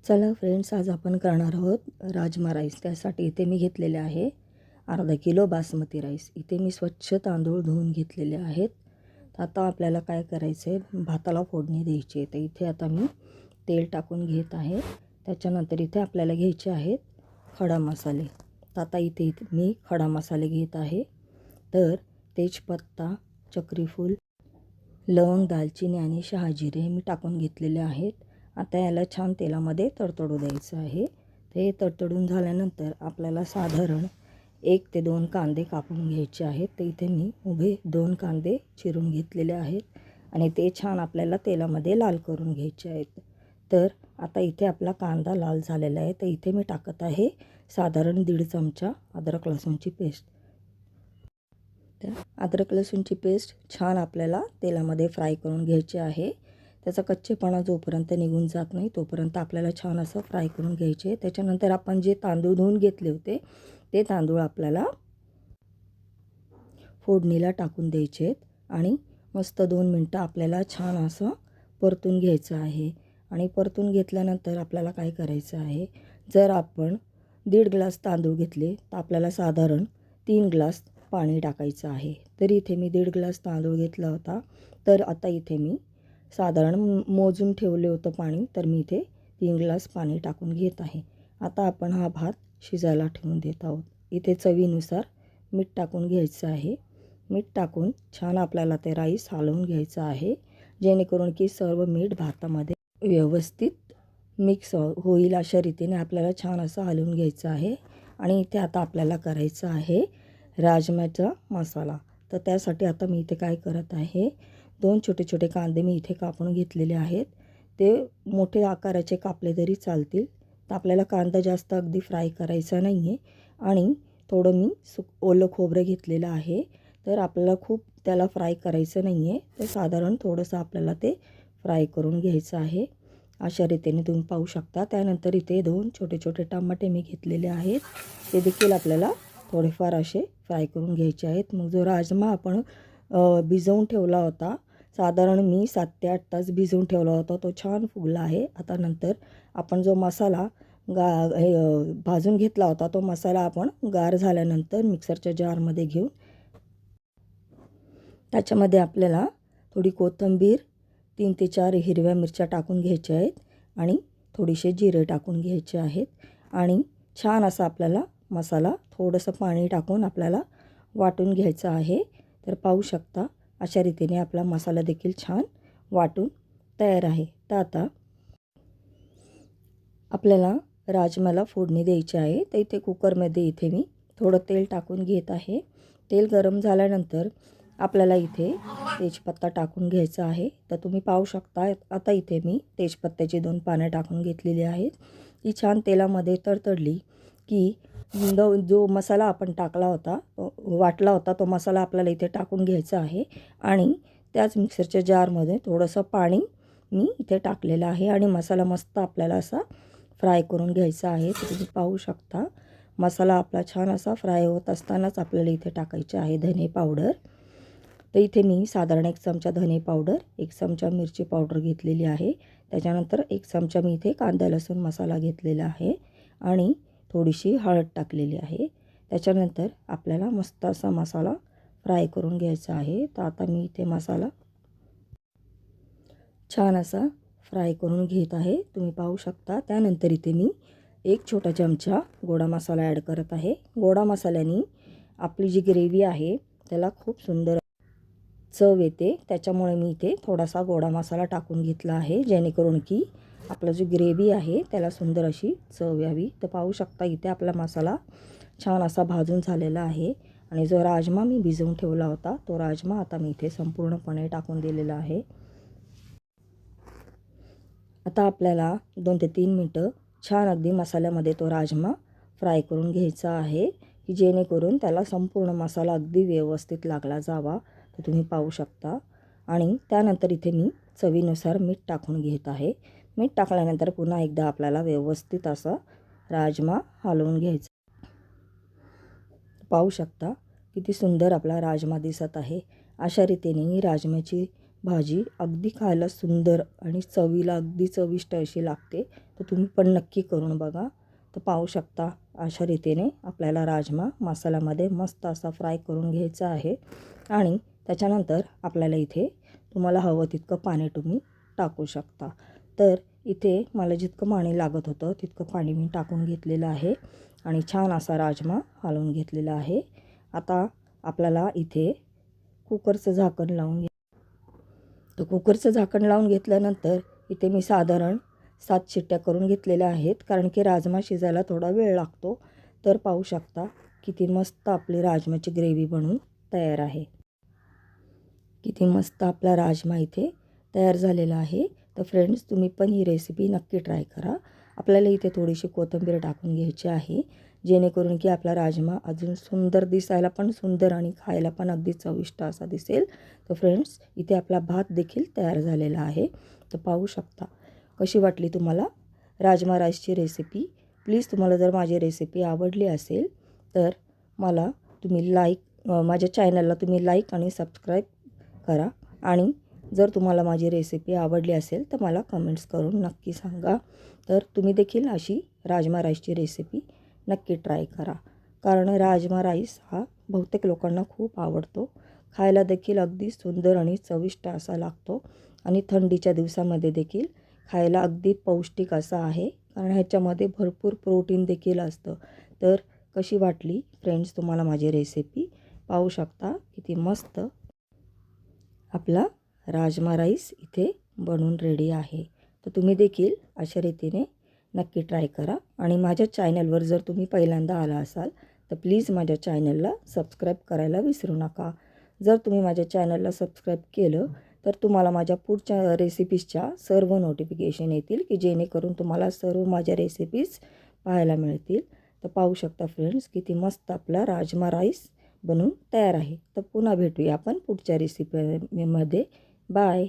चला फ्रेंड्स, आज आपण करणार आहोत राजमा राईस। त्यासाठी इथे मी घेतलेले आहे अर्धा किलो बासमती राईस। इथे मी स्वच्छ तांदूळ धुवून घेतलेले आहेत। आता आपल्याला काय करायचं आहे, भाताला फोडणी द्यायची आहे। तर इथे आता मी तेल टाकून घेत आहे। त्याच्यानंतर इथे आपल्याला घ्यायचे आहेत खडा मसाले। तर आता इथे मी खडा मसाले घेत आहे। तर तेजपत्ता, चक्रीफूल, लवंग, दालचिनी आणि शहाजिरे मी टाकून घेतलेले आहेत। आता याला छान तेलामध्ये तडतडू द्यायचं आहे। ते तडतडून झाल्यानंतर आपल्याला साधारण 1 ते 2 कांदे कापून घ्यायचे आहेत। तर इथे मी उभे 2 कांदे चिरून घेतलेले आहेत आणि ते छान आपल्याला तेलामध्ये लाल करून घ्यायचे आहेत। तर आता इथे आपला कांदा लाल झालेला आहे। तर इथे मी टाकत आहे साधारण 1.5 चमचा अद्रक लसूणची पेस्ट। तर अद्रक लसूणची पेस्ट छान आपल्याला तेलामध्ये फ्राय करून घ्यायची आहे। त्याचा कच्चेपणा जोपर्यंत निघून जात नाही तोपर्यंत आपल्याला छान असं फ्राय करून घ्यायचे। त्याच्यानंतर आपण जे तांदूळ धुवून घेतले होते ते तांदूळ आपल्याला फोडणीला टाकून द्यायचे आणि मस्त 2 मिनटं आपल्याला छान असं परतून घ्यायचं आहे। आणि परतून घेतल्यानंतर आपल्याला काय करायचं आहे, जर आपण 1.5 ग्लास तांदूळ घेतले तर आपल्याला साधारण 3 ग्लास पाणी टाकायचं आहे। तर इथे मी 1.5 ग्लास तांदूळ घेतला होता। तर आता इथे मी साधारण मोजून ठेवले होतं पाणी। तर मी इथे 3 ग्लास पाणी टाकून घेत आहे। आता आपण हा भात शिजायला ठेवून देत आहोत। इथे चवीनुसार मीठ टाकून घ्यायचं आहे। मीठ टाकून छान आपल्याला ते राईस हलवून घ्यायचं आहे, जेणेकरून की सर्व मीठ भातामध्ये व्यवस्थित मिक्स होईल अशा रीतीने आपल्याला छान असं हलवून घ्यायचं आहे। आणि इथे आता आपल्याला करायचं आहे राजम्याचा मसाला। तर त्यासाठी आता मी इथे काय करत आहे, 2 छोटे छोटे कांदे मी इथे कापून घेतलेले आहेत। ते मोठे आकाराचे कापले तरी चालतील। तर आपल्याला कांदा जास्त अगदी फ्राय करायचा नाही आहे। आणि थोडं मी ओलं खोबरं घेतलेलं आहे। तर आपल्याला खूप त्याला फ्राय करायचं नाही आहे। तर साधारण थोडंसं आपल्याला ते फ्राय करून घ्यायचं आहे। अशा रीतीने तुम्ही पाहू शकता। त्यानंतर इथे 2 छोटे छोटे टमाटे मी घेतलेले आहेत। ते देखील आपल्याला थोडेफार असे फ्राय करून घ्यायचे आहेत। मग जो राजमा आपण भिजवून ठेवला होता, साधारण मी 7 ते 8 तास भिजवून ठेवला होता, तो छान फुगला आहे। आता नंतर आपण जो मसाला भाजून घेतला होता तो मसाला आपण गार झाल्यानंतर मिक्सरच्या जारमध्ये घेऊन त्याच्यामध्ये आपल्याला थोडी कोथिंबीर, 3 ते 4 हिरव्या मिरच्या टाकून घ्यायच्या आहेत आणि थोडेसे जिरे टाकून घ्यायचे आहेत। आणि छान असा आपल्याला मसाला थोडंसं पाणी टाकून आपल्याला वाटून घ्यायचा आहे। तर पाहू शकता अशा रीतीने आपला मसाला देखील छान वाटून तयार आहे। तर आता आपल्याला राजम्याला फोडणी द्यायची आहे। तर इथे कुकरमध्ये इथे मी थोडं तेल टाकून घेत आहे। तेल गरम झाल्यानंतर आपल्याला इथे तेजपत्ता टाकून घ्यायचा आहे। तर तुम्ही पाहू शकता आता इथे मी तेजपत्त्याची 2 पाने टाकून घेतलेली आहेत। ती छान तेलामध्ये तडतडली की जो मसाला आपण टाकला होता, वाटला होता, तो मसाला आपल्याला इथे टाकून घ्यायचा आहे। आणि त्याच मिक्सरच्या जारमध्ये थोडंसं पाणी मी इथे टाकलेलं आहे आणि मसाला मस्त आपल्याला असा फ्राय करून घ्यायचा आहे। तर तुम्ही पाहू शकता मसाला आपला छान असा फ्राय होत असतानाच आपल्याला इथे टाकायचे आहे धने पावडर। तर इथे मी साधारण 1 चमचा धने पावडर, 1 चमचा मिरची पावडर घेतलेली आहे। त्याच्यानंतर 1 चमचा मी इथे कांदा लसूण मसाला घेतलेला आहे आणि थोडीशी हळद टाकलेली आहे। त्याच्यानंतर आपल्याला मस्त असा मसाला फ्राय करून घ्यायचा आहे। तर आता मी इथे मसाला छान असा फ्राय करून घेत आहे, तुम्ही पाहू शकता। त्यानंतर इथे मी 1 छोटा चमचा गोडा मसाला ॲड करत आहे। गोडा मसाल्याने आपली जी ग्रेव्ही आहे त्याला खूप सुंदर चव येते। त्याच्यामुळे मी इथे थोडासा गोडा मसाला टाकून घेतला आहे, जेणेकरून की आपला जो ग्रेव्ही आहे त्याला सुंदर अशी चव यावी। तर पाहू शकता इथे आपला मसाला छान असा भाजून झालेला आहे। आणि जो राजमा मी भिजवून ठेवला होता तो राजमा आता मी इथे संपूर्णपणे टाकून दिलेला आहे। आता आपल्याला 2 ते 3 मिनटं छान अगदी मसाल्यामध्ये तो राजमा फ्राय करून घ्यायचा आहे, की जेणेकरून त्याला संपूर्ण मसाला अगदी व्यवस्थित लागला जावा। तर तुम्ही पाहू शकता। आणि त्यानंतर इथे मी चवीनुसार मीठ टाकून घेत आहे। मीठ टाकल्यानंतर पुन्हा एकदा आपल्याला व्यवस्थित असा राजमा हलवून घ्यायचा। पाहू शकता किती सुंदर आपला राजमा दिसत आहे। अशा रीतीने ही राजम्याची भाजी अगदी खायला सुंदर आणि चवीला अगदी चविष्ट अशी लागते. तर तुम्ही पण नक्की करून बघा. तर पाहू शकता अशा रीतीने आपल्याला राजमा मसाल्यामध्ये मस्त असा फ्राय करून घ्यायचा आहे. आणि त्याच्यानंतर आपल्याला इथे तुम्हाला हवं तितकं पाणी तुम्ही टाकू शकता. तर इथे मला जितकं पाणी लागत होतं तितकं पाणी मी टाकून घेतलेलं आहे आणि छान असा राजमा हलवून घेतलेला आहे. आता आपल्याला इथे कुकरचं झाकण लावून तर कुकरचं झाकण लावून घेतल्यानंतर इथे मी साधारण 7 शिट्ट्या करून घेतलेल्या आहेत, कारण की राजमा शिजायला थोडा वेळ लागतो. तर पाहू शकता किती मस्त आपली राजमाची ग्रेव्ही बनून तयार आहे. किती मस्त आपला राजमा इथे तयार झालेला आहे. तर फ्रेंड्स, तुम्ही पण ही रेसिपी नक्की ट्राय करा. आपल्याला इथे थोडीशी कोथिंबीर टाकून घ्यायची आहे, जेणेकरून की आपला राजमा अजून सुंदर दिसायला पण सुंदर आणि खायला पण अगदी चविष्ट असा दिसेल. तर फ्रेंड्स, इथे आपला भात देखील तयार झालेला आहे. तर पाहू शकता कशी वाटली तुम्हाला राजमा राईसची रेसिपी. प्लीज तुम्हाला जर माझी रेसिपी आवडली असेल तर मला तुम्ही माझ्या चॅनलला तुम्ही लाईक आणि सबस्क्राईब करा. आणि जर तुम्हाला माझी रेसिपी आवडली असेल तर मला कमेंट्स करून नक्की सांगा. तर तुम्ही देखील अशी राजमा राईसची रेसिपी नक्की ट्राय करा, कारण राजमा राईस हा बहुतेक लोकांना खूप आवडतो. खायला देखील अगदी सुंदर आणि चविष्ट असा लागतो आणि थंडीच्या दिवसामध्ये देखील खायला अगदी पौष्टिक असा आहे, कारण ह्याच्यामध्ये भरपूर प्रोटीन देखील असतं. तर कशी वाटली फ्रेंड्स तुम्हाला माझी रेसिपी? पाहू शकता किती मस्त आपला राजमा राईस इथे बनून रेडी आहे. तर तुम्ही देखील अशा रीतीने नक्की ट्राय करा. आणि माझ्या चॅनलवर जर तुम्ही पहिल्यांदा आला असाल तर प्लीज माझ्या चॅनलला सबस्क्राईब करायला विसरू नका. जर तुम्ही माझ्या चॅनलला सबस्क्राईब केलं तर तुम्हाला माझ्या पुढच्या रेसिपीजच्या सर्व नोटिफिकेशन येतील, की जेणेकरून तुम्हाला सर्व माझ्या रेसिपीज पाहायला मिळतील. तर पाहू शकता फ्रेंड्स किती मस्त आपला राजमा राईस बनून तयार आहे. तर पुन्हा भेटूया आपण पुढच्या रेसिपीमध्ये. बाय.